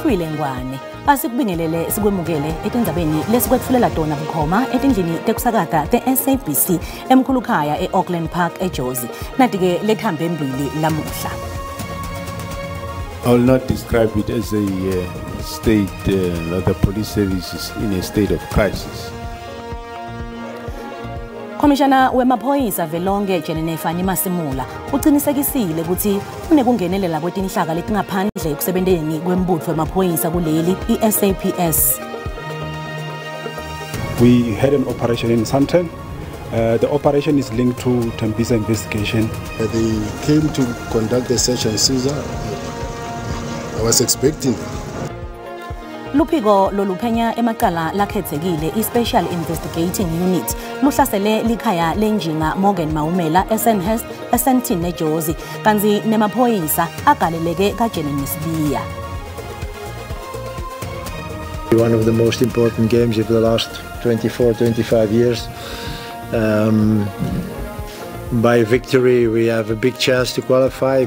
Uhlwile Ngwane asikubingelele sikwemukele etindzabeni lesikwetfulela tona bukhoma etindlini tekusakata te-SABC emkhulukhaya e-Auckland Park eJozi natike lekhambe mbili lamuhla. I will not describe it as a state that the police service is in a state of crisis. Komishana wemaphoyisa velonke Jenene Fani Masimula ucinisekisile ukuthi kunekungenelela kwetinhlaka letingaphandle ekusebenteni kwembutfo wemaphoyisa kuleli i-SAPS. We had an operation in Sandton. The operation is linked to Tembisa investigation. They came to conduct the search and seizure. I was expecting them. Luphiko loluphenya emacala lakhethekile i-Special Investigating Unit luhlasele likhaya lenjinga Morgan Maumela eSandhurst eSandton neJozi kanzi nemaphoyisa agaleleke kaJenene Sibiya. One of the most important games of the last 24-25 years. By victory we have a big chance to qualify.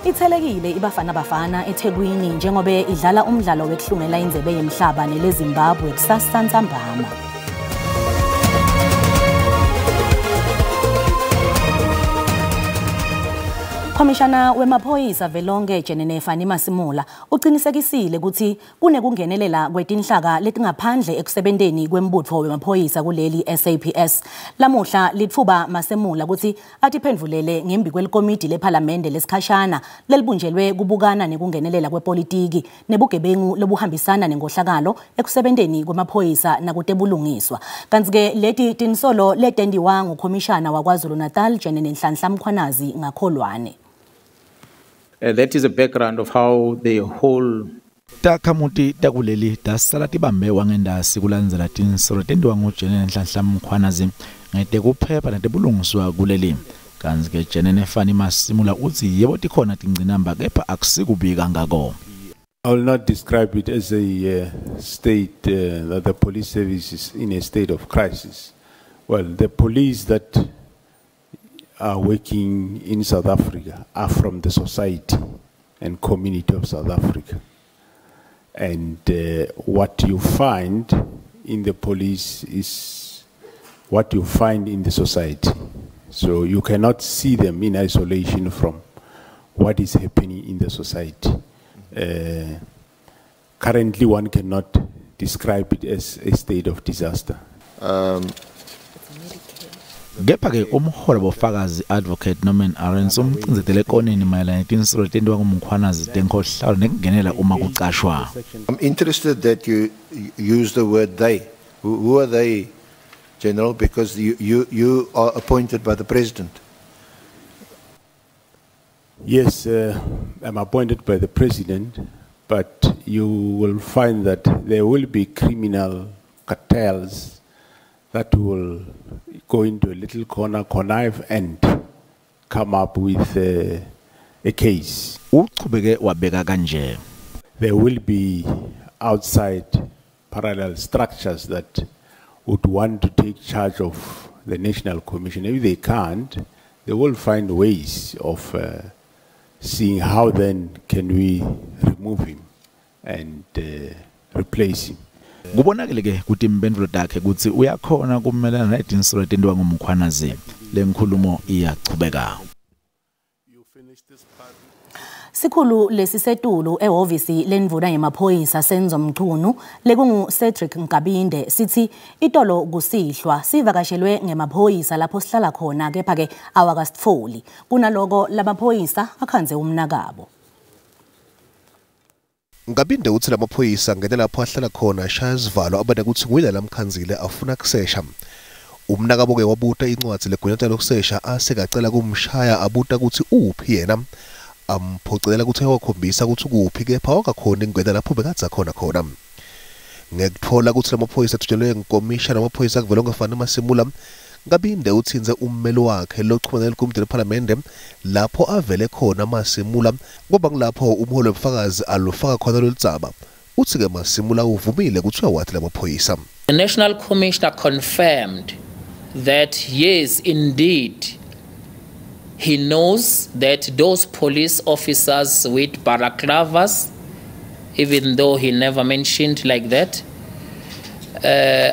Ithelekile ibafana eThekwini njengobe idlala umdlalo wekuhlungela indlebe yemhlaba neleZimbabwe kusasa ntambama. Komishana wemaphoyisa velonke Jenene Fani Masimula ucinisekisile ukuthi kunekungenelela kwetinhlaka letingaphandle ekusebenteni kwembutfo wemaphoyisa kuleli SAPS. Lamuhla litfuba Masimula ukuthi atiphendvulele ngembi kwelikomidi lePhalamende lesikhashana lelibunjelwe kubukana nekungenelela kwepolitiki nebugebengu lobuhambisana nengohlakalo ekusebenteni kwemaphoyisa nakutebulungiswa. Kanti-ke leti tinsolo letendiwa ngukhomishana waKwaZulu-Natal Jenene Nhlanhla Mkhwanazi ngakholwane. That is a background of how the whole takhamuti takuleli tasala tibambe wangendasi kulandzela tinsolo tendiwa nguJenene Nhlanhla Mkhwanazi ngetekuphepha netebulungiswa kuleli. Kanti-ke Jenene Fani Masimula utsi yebo tikhona tingcinamba kepha akusikubika ngako. I will not describe it as a state that the police service is in a state of crisis. Well, the police that are working in South Africa are from the society and community of South Africa. And what you find in the police is what you find in the society. So you cannot see them in isolation from what is happening in the society. Currently one cannot describe it as a state of disaster. Gepha-ke umholo bofakazi advocate Norman Arends umcinzetele ekoneni mayelana netinsolo tendiwa nguMkhwanazi tenkhohlalo nekungenela uma kucashwa. I'm interested that you use the word they. Who are they, General? Because you are appointed by the President. Yes, I'm appointed by the President, but you will find that there will be criminal cartels that will go into a little corner, connive and come up with a case. There will be outside parallel structures that would want to take charge of the National Commission. If they can't, they will find ways of seeing how then can we remove him and replace him. Kubonakele ke kuti imphendvulo takhe kuthi uyakhona kumelana netinsolo tendiwa nguMkhwanazi lenkhulumo iyachubeka. Sikhulu lesisetulu ehhovisi lendvuna yemaphoyisa Senzo Mchunu lekungu Cedric Nkabinde sithi itolo kusihlwa sivakashelwe ngemaphoyisa lapho sihlala khona kepha-ke awakasitfoli kunaloko lamaphoyisa akhanze umnakabo. Nkabinde uthi lamaphoyisa ngene lapho ahlala khona shaya isivalo abade kuthi nguyila lamkhanzile afuna kusesha. Umnakabo ke wabuta incwadi legunyatha lokusesha asekacela kumshaya abuta ukuthi uphi yena. Amphocelela ukuthi ayokhombisa ukuthi kuphi kepha wakakhona ingweda lapho bekadza khona. Ngekuthola ukuthi lamaphoyisa athujelwe ngikomishana wamaphoyisa kuvelonke Fani Masimula Nkabinde uthinze ummeli wakhe lochumana lekomidi lePhalamende lapho avele khona Masimula ngoba ngilapho umholo wobufakazi alufaka khona loludzaba. Uthi ke Masimula uvumile ukuthi uyawathi lamaphoyisa. The National Commissioner confirmed that yes, indeed, he knows that those police officers with balaclavas even though he never mentioned like that.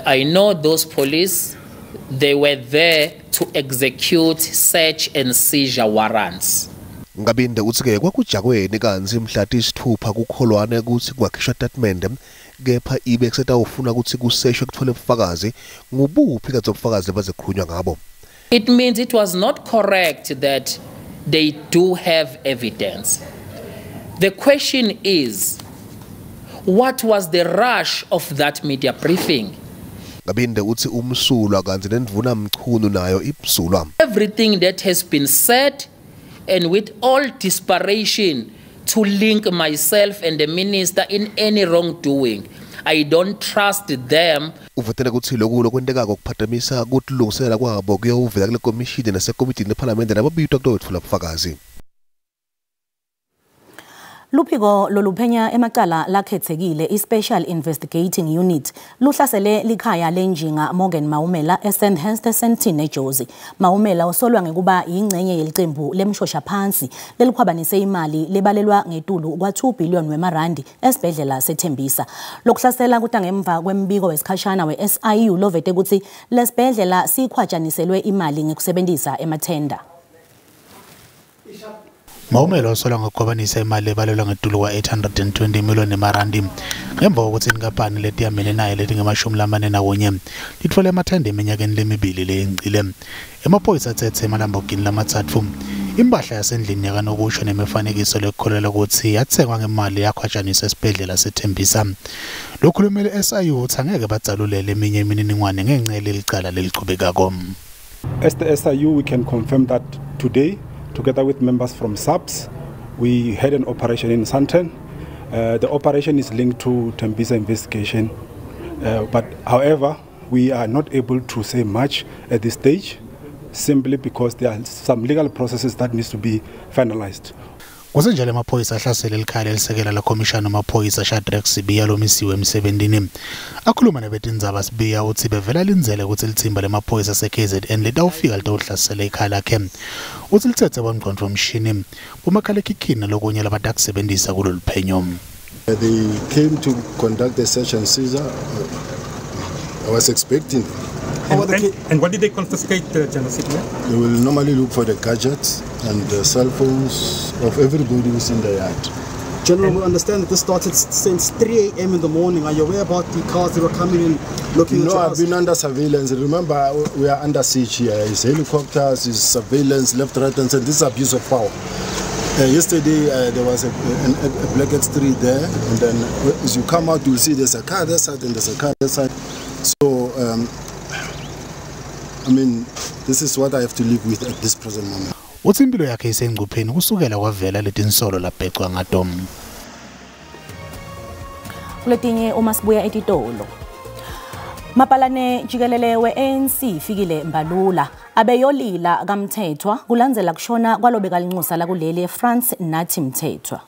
I know those police, they were there to execute search and seizure warrants. Ngabinde uthi ke kwakujakweni kanzi mhla tisithupha kukholwane ukuthi kwakhishwa statement kepha ibe kuseta ukuthi kuseshwe kuthole ubufakazi ngubuphi kazobufakazi bazekhulunywa ngabo. It means it was not correct that they do have evidence. The question is, what was the rush of that media briefing? Ngabinde uthi umsulwa kanzi nendvuna mchunu nayo ibsulwa. Everything that has been said, and with all desperation to link myself and the minister in any wrongdoing, I don't trust them. Uvetele ukuthi lokho lokwenteka kokuphathamisa kutilungisela kwabo kuyovela kule commission nasekomiti neparlament nababitwa kutofuna ubufakazi. Luphiko loluphenya emacala lakhethekile iSpecial Investigating Unit luhlasele likhaya lenjinga Morgan Maumela eSandhurst Sandton eJozi. Maumela usolwa ngekuba ingcenye yelicembu lemshosha phansi lelikhwabanise imali lebalelwa ngetulu kwa2 billion wemarandi esibhedlela seThembisa. Lokuhlasela kutangemva kwembiko wesikhashana weSIU lovete ukuthi lesibhedlela sikhwajaniselwe imali ngekusebenzisa emathenda. Maumela usolwa ngokukhwabanisa imali ebalelwa ngetulu kwa820 million emarandi ngemva kokuthi inkampani letiyamene naye lethi nge41 litfole emathenda eminyakeni lemibili leyengcile. Emaphoyisa athethe emalambogini lamathathu impahla yasendlini yakanokusho nemifanekiso lekholelwa ukuthi yathengwa ngemali yakhwajaniswa esibhedlela seThembisa. Lokhulumele SIU uthi angeke batsalulele eminye imininingwane ngenxa yelicala leliqhubekako. As the SIU, we can confirm that today, together with members from SAPS, we had an operation in Sandton. The operation is linked to Thembisa investigation, but however, we are not able to say much at this stage, simply because there are some legal processes that needs to be finalized. Kusenjalo amaphoyisa ahlasela elikhaya elisekela la commissioner amaphoyisa Shadrack Sibiya lomisiwe emsebenzini. Akhuluma nabetindzaba Sibiya uthi bevela lindzele ukuthi lithimba lemaphoyisa seKZN litawufika litawuhlasela ikhaya lakhe. Uthi lithethe kwangqondo womshini bomakhalekhikhini lokunye labakusebenzisa kulolu phenyo. They came to conduct the search and seizure. I was expecting. And what did they confiscate, General Sibiya? They will normally look for the gadgets and the cell phones of everybody who's in the yard. General, we understand that this started since 3 a.m. in the morning. Are you aware about the cars that were coming in looking at your house? No, I've been under surveillance. Remember, we are under siege here. It's helicopters, it's surveillance, left, right, and center. This is abuse of power. Yesterday, there was a Black X3 there, and then as you come out, you'll see there's a car that side and there's a car that side. So, I mean, this is what I have to live with at this present moment. Uthi impilo yakhe isengcupheni kusukela kwavela letinsolo labhecwa ngaDom. Kuletinye uma sibuya etitolo. Mapalane jikelele we-ANC fikile Mbalula abeyolila kaMthethwa kulandzela kushona kwalobeka linxusa la kuleli eFrance nathi Mthethwa.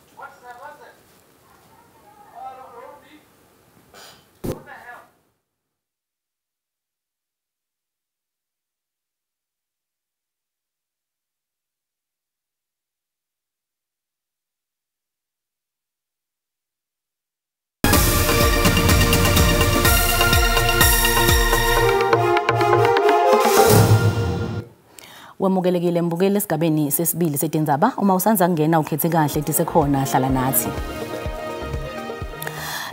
Wamukelekile mbukele esigabeni sesibili setindzaba uma usanza kungena ukhethe kahle tisekhona hlala nathi.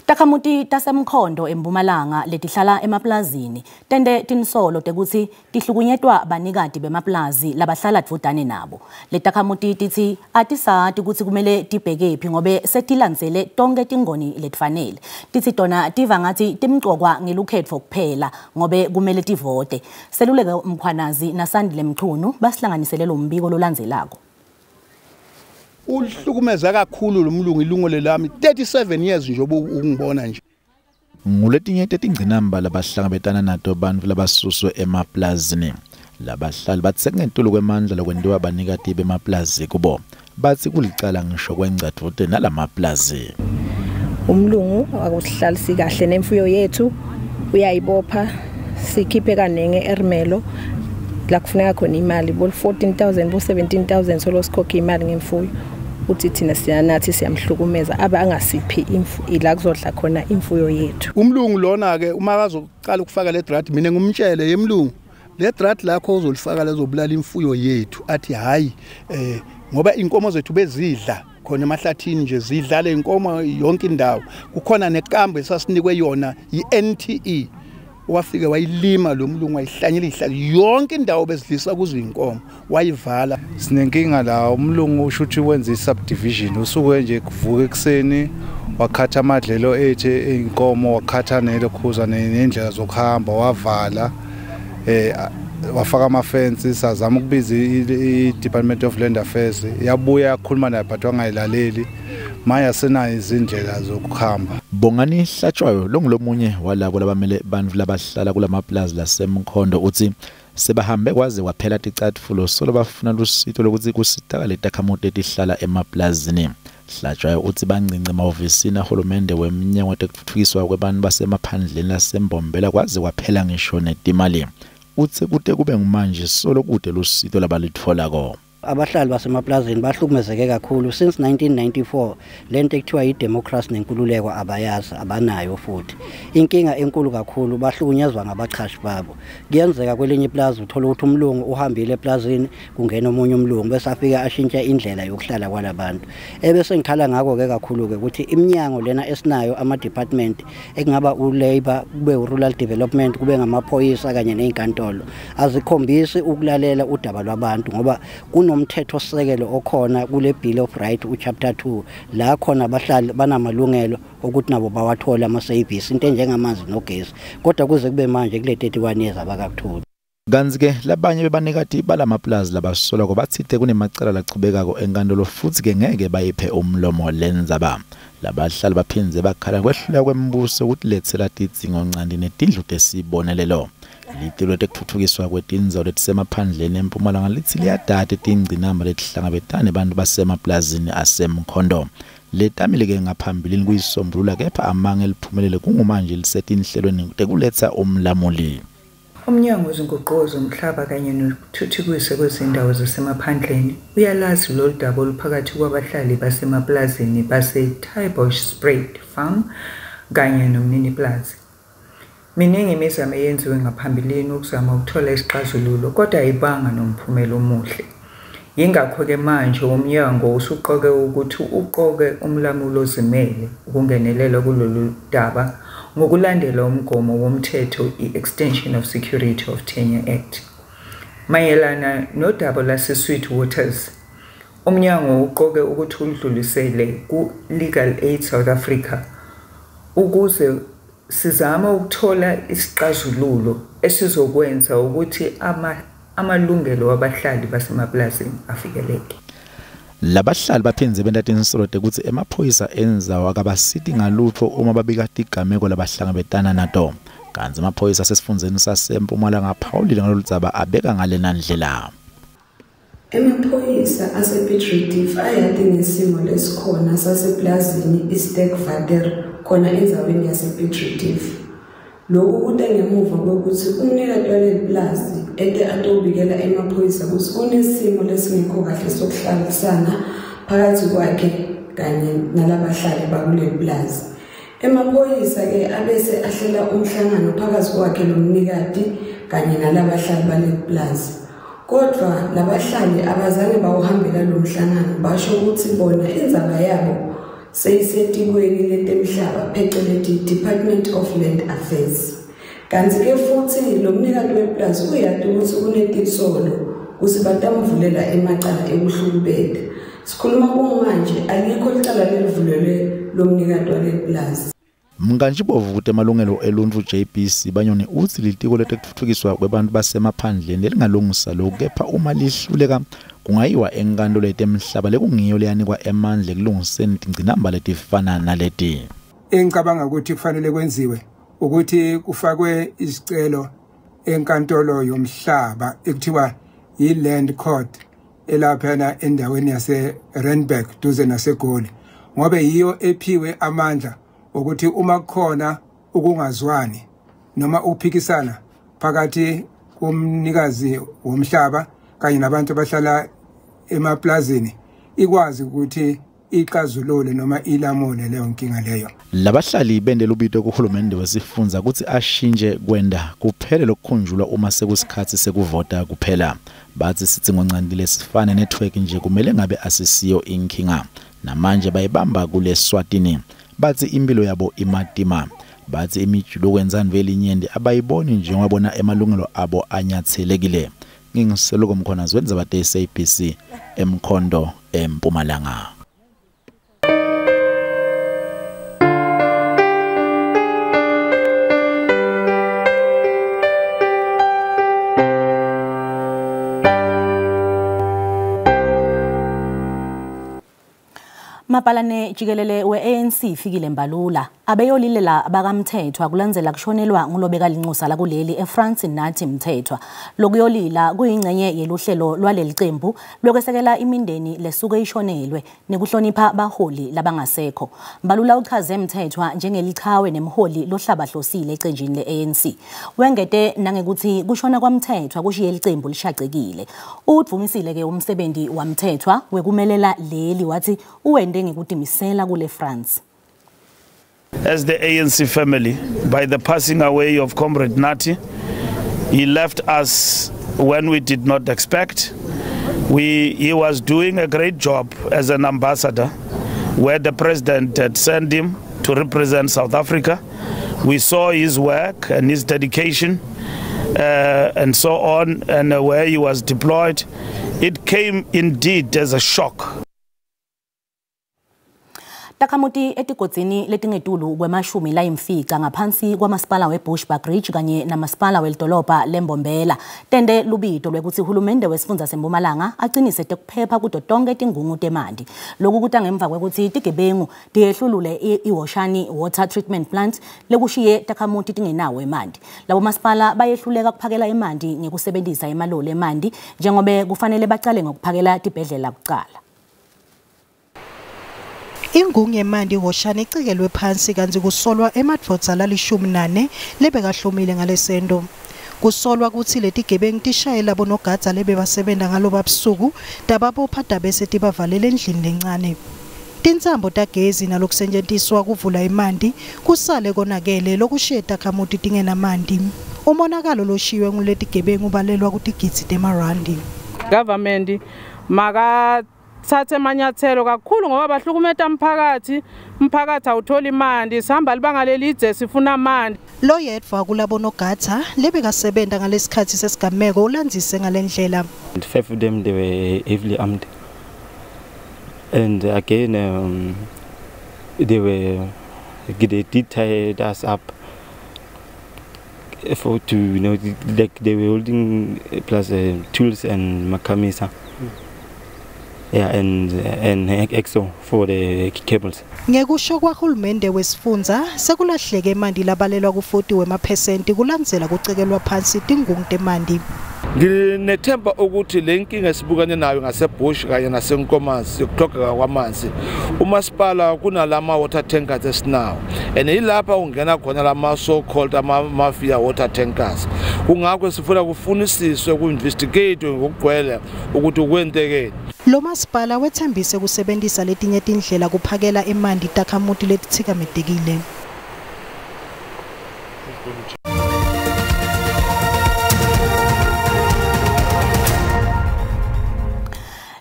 Takhamuti tasemkhondo eMpumalanga letihlala emaplazini tende tinsolo tekuthi tihlukunyetwa banikati bemaplazi labahlala dvudane nabo. Letakhamuti tithi atisati ukuthi kumele tibhekephi ngobe setilandzele tonke tingoni letifanele. Tithi tona tiva ngathi timgcokwa ngelukhetfo kuphela ngobe kumele tivote. Seluleke Mkhwanazi naSandile Mchunu basihlanganisele lo mbiko lolandzelako. Uhlukumeza kakhulu lo mlungu ilungelo lami 37 years nje ubungibona nje. Nguletinye tetingcinamba labahlangabetana nato bantfu labasuswe emaplazini. Labahlali bathi sekungentulu kwemandla lokwendiwa banikati bemaplazi kubo. Bathi kulicala ngisho kwengcatfude nalamaplazi. Umlungu akuhlalisi kahle nemfuyo yethu uyayibopha sikhiphe kanenge eRmelo la kufuneka khona imali bo 14,000 bo 17,000 solo sikhokha imali ngemfuyo uthi thina siyanathi siyamhlukumeza abangasiphi ila kuzodla khona imfuyo yethu. Umlungu lona ke uma akazoqala ukufaka le drat mina ngumtshele yemlungu le drat lakho uzolifaka lezobulala imfuyo yethu athi hayi ngoba inkomo zethu bezidla khona emahlathini nje zidlala inkomo yonke indawo kukhona nekambo esasinikwe yona iNTE wafike wayilima lo mlungu wayihlanyela ihlala yonke indawo bezidlisa kuzo inkomo wayivala. Sinenkinga la umlungu ushuthi wenza isubdivision usuke nje kuvuka ekseni wakhatha amadlelo ethe inkomo wakhatha nelokhuza nendlela zokuhamba wavala wafaka ama-fence sazama ukubiza i-Department of Land Affairs yabuya yakhuluma naye but wangayilaleli manje asenayo izindlela zokuhamba. Bongani Hlatshwayo longulomunye walabo labamele bantu labahlala kulamaplaza laseMkhondo uthi sebahambe kwaze kwaphela ticatfulo solo bafuna lusito lokuthi kusitakale takhamuti etihlala emaplazini. Hlatshwayo uthi bancince emahhovisini ahulumende wemnyango wetuthuthukiswa kwabantu basemaphandleni laseMbombela kwaze kwaphela ngisho netimali. Uthi kude kube ngumanje solo kude lusito labalitfola ko. Abahlali basemaplazini bahlukumezeke kakhulu since 1994 lento ekuthiwa idemocracy nenkululeko abayazi abanayo futhi inkinga enkulu kakhulu bahlukunyezwa ngabaqhashi babo. Kuyenzeka kwelinye iplaza uthola ukuthi umlungu uhambile eplazini kungena omunye umlungu bese afika ashintsha indlela yokuhlala kwalabantu. Ebese ngikhala ngako ke kakhulu ke ukuthi iminyango lena esinayo ama department ekungaba uLabor kube uRural Development kube ngamaphoyisa kanye nezinkantolo azikhombisi ukulalela udaba lwabantu ngoba umthetho sisekelo okhona kule Bill of Rights uchapter 2 la khona abahlali banamalungelo ukuthi nabo bawathola ama-service into enjengamanzi nogesi kodwa kuze kube manje kule 31 years abakakutholi. Kanzi ke labanye bebanikati balamaplaza labasola kobathithe kunemacala lachubekako enkantolo futhi ke ngeke bayiphe umlomo lendzaba. Labahlali baphinze bakhala kwehlula kwembuso ukuthi lethela tidzingo ncandi netindlu tesibonelelo. Litilo tekuthuthukiswa kwetindzawo letisemaphandleni eMpumalanga lithi liyadada tingcinamba letihlangabetane bantu basemaplazini aseMkhondo. Letamile ke ngaphambilini kuyisombulula kepha amange liphumelele kungumanje lisetinhlelweni tekuletha umlamuli. Umnyango wezinguquko zomhlaba kanye nokuthuthukiswa kwezindawo zasemaphandleni uyalazi lolu daba oluphakathi kwabahlali basemaplazini base-Tybosh Spread Farm kanye nomnini plaza. Miningi imizamo eyenziwe ngaphambilini ukuzama ukuthola isixazululo kodwa ayibanga nomphumela omuhle. Yingakho ke manje umnyango usuqoke ukuthi uqoke umlamulo ozimele ukungenelela kulolu daba ngokulandela umgomo womthetho i-Extension of Security of Tenure Act. Mayelana nodaba lase-Sweet Waters, umnyango uqoke ukuthi udlulisele ku-Legal Aid South Africa ukuze sizama ukuthola isixazululo esizokwenza ukuthi amalungelo wabahlali basemaplazini afikeleke. Labahlali baphinze bentatinsorode ukuthi emaphoyisa enzawo akabasithi ngalutho uma babika tigameko labahlangabetana nato. Kanzi amaphoyisa sesifundzeni saseMpumalanga ngaphawulile ngaloludzaba abeka ngalena ndlela. Emaphoyisa asePiet ayade ngesimo lesikhona saseplazini iSterkwater khona endzaweni yasePiet. Lokhu kude ngemuva kokuthi umnikati waleplazi ete atobikela emaphoyisa ukuthi kunesimo lesingekho kahle sokuhlalisana phakathi kwakhe kanye nalabahlali bakuleplazi. Emaphoyisa ke abese ahlela umhlangano phakathi kwakhe nomnikati kanye nalabahlali baleplazi. Kodwa labahlali abazange bawuhambela lo mhlangano basho ukuthi bona indzaba yabo seyisetikweni letemhlaba phecelezi Department of Land Affairs. Kanti ke futhi lo mnikati weplazi uyade ukuthi kunetisolo kuthi batamuvulela emacala ebuhlukubeda. Sikhuluma kumanje alikho icala lelivulelwe lo mnikati waleplazi. Mnganjibovu kuti amalungelo eluntfu JBC banyoni uthi litiko letekuthuthukiswa kwabantu basemaphandleni lingalungisa lokho kepha uma lihluleka kungayiwa enkantolo yetemhlaba lekungiyo leyanikwa emandla kulungiseni tingcinamba letifana naleti. Engicabanga ukuthi kufanele kwenziwe ukuthi kufakwe isicelo enkantolo yomhlaba ekuthiwa yi-Land Court elaphana endaweni yase Randburg duze naseGoli ngoba yiyo ephiwe amandla ukuthi uma khona ukungazwani noma uphikisana phakathi komnikazi womhlaba kanye nabantu abahlala emaplazini ikwazi ukuthi ixazulule noma ilamule leyo nkinga leyo. Labahlali bendela ubito kuhulumende wesifundza ukuthi ashintshe kwenda kuphele lokukhunjulwa uma sekusikhathi sekuvota kuphela. Bathi sidingo ncandile sifane network nje kumele ngabe asisiyo inkinga. Namanje bayibamba kule Swatini. Bathi impilo yabo imatima. Bathi imijulo kwenzani vele inyende abayiboni nje ngabona emalungelo abo anyathelekile. Ngingiseloko mkhona zwenza bate SABC eMkhondo eMpumalanga. Mapalane jikelele we-ANC fikile Mbalula abeyolilela bakamthethwa kulandzela kushonelwa ngulobeka linxusa la kuleli eFrance nathi Mthethwa lokuyolila kuyingcenye yeluhlelo lwaleli qembu lokwesekela imindeni lesuke ishonelwe nekuhlonipha baholi labangasekho. Mbalula uchaze Mthethwa njengelichawe nemholi lohlabahlosile ecenjini le-ANC. Wengete nangekuthi kushona kwaMthethwa kushiye iqembu lishaqekile. Udvumisile ke umsebenzi waMthethwa wekumelela leli wathi uwende ngikudimisela kule France. As the ANC family, by the passing away of Comrade Nathi, he left us when we did not expect. He was doing a great job as an ambassador, where the president had sent him to represent South Africa. We saw his work and his dedication and so on, and where he was deployed. It came indeed as a shock. Takamuti etikodzini letingetulu kwemashumi layimfica ngaphansi kwamasipala weBushbuckridge kanye namasipala welidolobha leMbombela tende lubito lwekuthi uhulumende wesifundza seMpumalanga acinise tekuphepha kuto tonke tingungu temanti. Lokhu kuta ngemva kwekuthi tigebengu tiyehlulule iWoshani Water Treatment Plant lekushiye Takamuti tingenawo emanti. Labo masipala bayehluleka kuphakela emanti ngekusebenzisa emaloli emanti njengobe kufanele baqale ngokuphakela tibhedlela kuqala. Ingungu yemandi iWoshani icikelwe phansi kanti kusolwa emadvodza la-14 lebekahlomile ngalesento. Kusolwa ukuthi leti gebengu tishayela bonogada lebebasebenta ngaloba busuku dababopha dabese tibavalele endlini lencane. Tinsambo tagezi nalokusetjentiswa kuvula imandi kusale konakele lokushiye Takamuti tingenamanti. Umonakalo loshiwe nguleti gebengu ubalelwa kutigidzi temarandi. Government maka sathe manyathelo kakhulu ngoba bahlukumeta umphakathi awuthola imandi sihamba libanga lelidze sifuna amandi. Lo yedwa kulabo nogada lebekasebenza ngalesikhathi sesigameko ulandzise ngalendlela. 5 of them they were heavily armed, and again they did tie us up for to like they were holding plus tools and makamisa. Yeah, and EXO for the cables. Ngekusho kwahulumende wesifundza sekulahleke imandi labalelwa ku40 wema% kulandzela kucekelwa phansi tingungu temandi. Nginethemba ukuthi lenkinga esibukane nayo ngaseBush kanye naseNkomazi yokuhlogeka kwamanzi. Umasipala kunalama water tankers esinawo. And ilapha ungena khona lama so called mafia water tankers. Kungakho sifuna kufunisiswe ku-investigate ngokugcwele ukuthi kwenteke. Lo masipala wethembise kusebenzisa letinye tindlela kuphakela imandi Takamuti letithikametekile.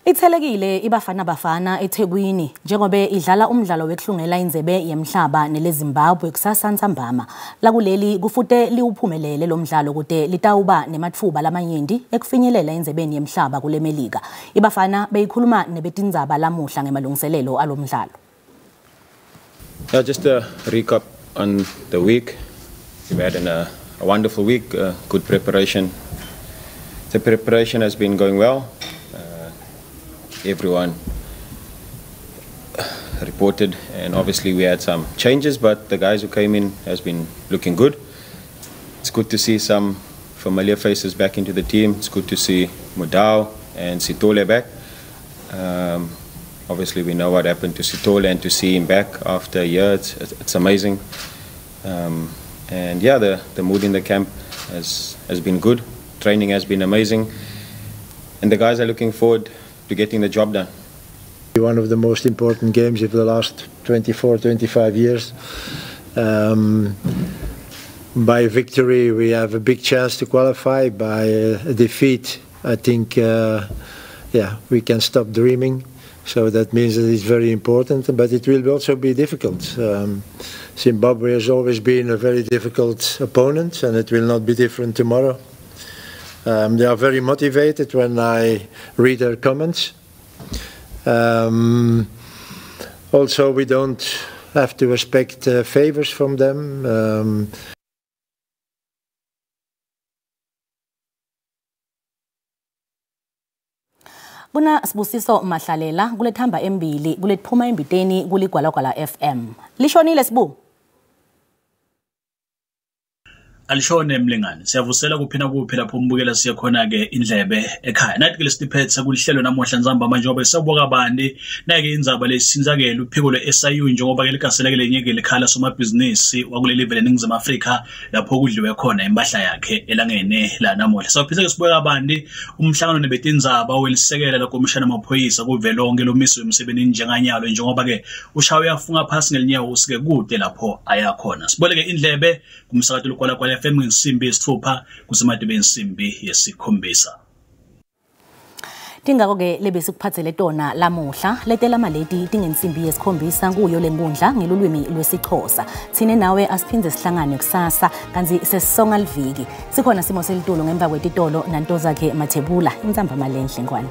Ithelekile iBafana Bafana eThekwini njengobe idlala umdlalo wekuhlungela indzebe yemhlaba neleZimbabwe kusasa Ntsambama. Lakuleli kufute liwuphumelele lo mdlalo kude litawuba nematfuba lamanyenti ekufinyelela indzebeni yemhlaba kule Melika. iBafana beyikhuluma nebetindzaba lamuhla ngemalungiselelo alomdlalo. Just a recap on the week. We've had a wonderful week, good preparation. The preparation has been going well. Everyone reported, and obviously we had some changes, but the guys who came in has been looking good. It's good to see some familiar faces back into the team. It's good to see Mudau and Sitole back. Obviously we know what happened to Sitole, and to see him back after a year, it's amazing. And yeah, the mood in the camp has been good. Training has been amazing, and the guys are looking forward to getting the job done. One of the most important games of the last 24-25 years. By victory, we have a big chance to qualify. By a defeat, I think, we can stop dreaming. So that means that it's very important, but it will also be difficult. Zimbabwe has always been a very difficult opponent, and it will not be different tomorrow. They are very motivated when I read their comments. Also, we don't have to expect favors from them. Kuna Sibusiso Mahlalela kulethamba embili kulethphuma embiteni kuligwalagwala FM. Lishonile Sibu? Alishone Mlingane siyavusela kuphina kuphi lapho umbukela siye khona ke indlebe ekhaya nathi ke lesiphethe sakulihlelo namuhla nzamba manje ngoba sisabuka bandi nake indzaba lesinzakele uphiko lwe-SIU njengoba ke likasela ke lenyeke lekhala somabhizinisi wakuleli vele eNingizimu Afrika lapho kudliwe khona impahla yakhe elangene la namuhla sawuphisa ke sibuka bandi umhlangano nebetindzaba welisekela la komishana amaphoyisa kuvelonke lomiso emsebenzini njenganyalo njengoba ke ushawe yafunga phasi ngelinyawo usike kude lapho ayakhona siboleke indlebe kumsakato lokwala FM insimbi yesithupha kusemadebe insimbi yesikhombisa. Tingako ke lebe sikuphathele tona lamuhla letela maleti tingensimbi yesikhombisa kuyo lenkundla ngelulwimi lwesiXhosa. Thine nawe asiphindze sihlangane kusasa kanti sesisonga liviki. Sikhona Simo Selitolo ngemva kwetitolo nanto zakhe Mathebula intsamba malenhle ngwane.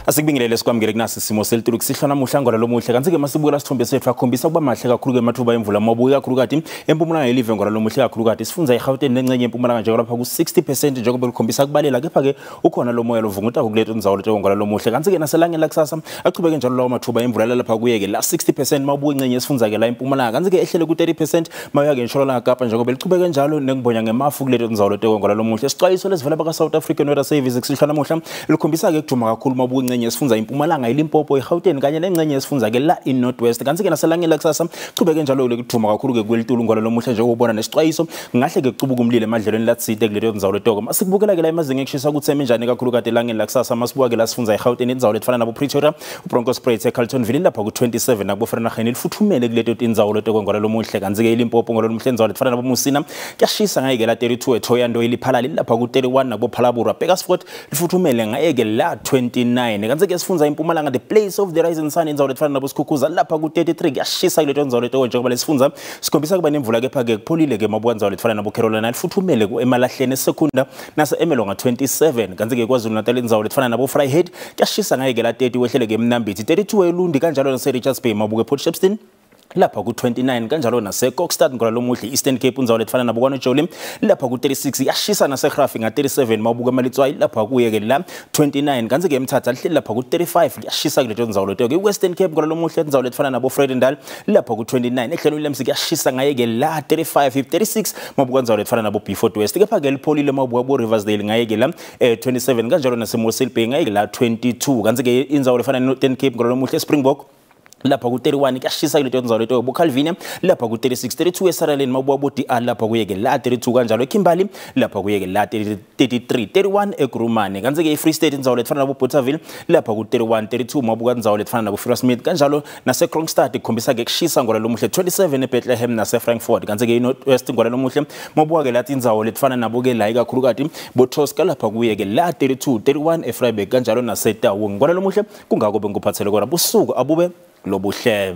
Asikubingelele sikwamukele kunasi Simo Selitolo kusihlwa namuhla ngalo lomuhle kanti ke masibukela sithombe sethu akhombisa kuba mahle kakhulu ke mathuba emvula mabuya kakhulu kati empumalanga yelive ngalo lomuhle kakhulu kati sifunza eGauteng nencenye empumalanga nje lapha ku 60% njengoba likhombisa kubalela kepha ke ukhona lo moya lovunguta kulethu ndzawo letho ngalo lomuhle kanti ke naselangeni lakusasa aqhubeke njalo lawo mathuba emvula lapha kuyeke la 60% mabuya encenye sifunza ke la empumalanga kanti ke ehlele ku 30% mawuya ke eNtshonalanga Kapa njengoba liqhubeke njalo nengibonya ngemafu kuletho ndzawo letho ngalo lomuhle sixwayiso lesivela baka South African Weather Service kusihlwa namuhla likhombisa ke kujuma kakhulu mabuya sifunza impumalanga iLimpopo eGauteng kanye nencenye esifunza ke la in Northwest kanti ke naselangeni lakusasa qhubeke njalo lekuduma kakhulu ke kwelitulu ngalo lomuhle nje ubona nesixwayiso ngahle ke kucubuka umlilo emadlelweni latsite kuleto ndzawo letoko masikubukela ke la imazinga ekushisa kutheme njani kakhulu kade langeni lakusasa masibuka ke la sifunza eGauteng indzawo letfana nabo Pretoria uBroncosprate eCarltonville lapha ku 27 nakubo Vereeniging lifuthumele kuleto indzawo letoko ngalo lomuhle kanti ke iLimpopo ngalo lomuhle indzawo letfana nabo Musina kuyashisa ngaye ke la 32 eThoyando iliphalali lapha ku 31 nakubo Phalabura Bekasfort lifuthumele ngaye ke la 29 kanti ke sifunza impumalanga the place of the rising sun indzawo letfana nabo Sikhukhuza lapha ku 33 kuyashisa kuleto ndzawo letoko njengoba lesifunza sikhombisa kuba nemvula kepha ke kupholile ke mabuya ndzawo letfana nabo Carolina lifuthumele ku emalahleni esekunda nase emelonga 27 kanti ke KwaZulu Natal indzawo letfana nabo Vryheid kuyashisa ngaye ke la 30 wehlele ke eMnambithi 32 eLundi kanjalo nase Richards Bay mabuke Port Shepstone lapha ku 29 kanjalo nase Kokstad ngalo lomuhle Eastern Cape indzawo letfana nabo kwaNojoli lapha ku 36 yashisa nase Grafi nga 37 mabuka eMalitswayi lapha kuye ke la 29 kanti ke eMthatha lihleli lapha ku 35 yashisa kuleto ndzawo letoko ke Western Cape ngalo lomuhle indzawo letfana nabo Vredendal lapha ku 29 ehlelweni lemsiki yashisa ngaye ke la 35 36 mabuka indzawo letfana nabo Beaufort West kepha ke lipholile mabuka bo Riversdale ngaye ke la 27 kanjalo nase Mossel Bay ngaye ke la 22 kanti ke indzawo letfana no Northern Cape ngalo lomuhle Springbok lapha ku 31 kuyashisa kuleto ndzawo letoko buCalvin lapha ku 36 32 eSutherland mabuya bodi lapha kuyeke la 32 kanjalo eKimberley lapha kuyeke la 33 31 eGrumane kanti ke eFree State indzawo letfana nabo Bothaville lapha ku 31 32 mabuka indzawo letfana nabo Free kanjalo nase Kroonstad ikhombisa ke kushisa ngalo lomuhle 27 eBethlehem nase Frankfurt kanti ke eNorthwest ngalo lomuhle mabuka ke lathi indzawo letfana nabo ke la ikakhulu kati boTosca lapha kuyeke la 32 31 eFreiburg kanjalo nase Taung ngalo lomuhle kungako bengikuphathele kona busuku abube lobuhle